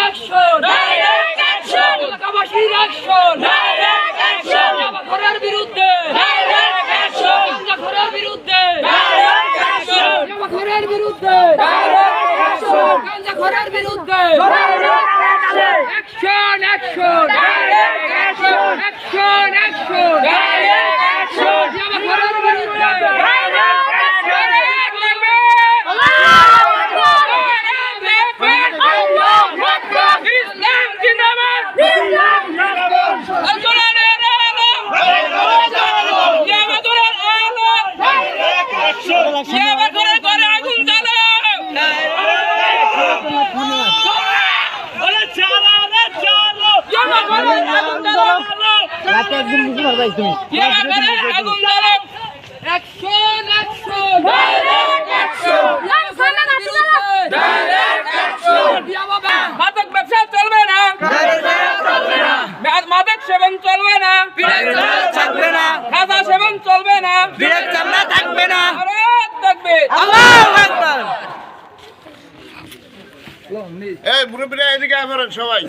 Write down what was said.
Action direct action এলাকাবাসীর action direct action জামাখোরের বিরুদ্ধে ডাইরেক্ট অ্যাকশন গাঁজাখোরের বিরুদ্ধে ডাইরেক্ট অ্যাকশন জামাখোরের বিরুদ্ধে ডাইরেক্ট অ্যাকশন গাঁজাখোরের বিরুদ্ধে direct action action direct action action action direct action জামাখোরের বিরুদ্ধে ডাইরেক্ট মাদক ব্যবসা চলবে না, মাদক সেবন চলবে না, থাকবে না, গাঁজা সেবন চলবে না, থাকবে না, থাকবে। এই মুরব্বীরা এদিকে আসেন সবাই।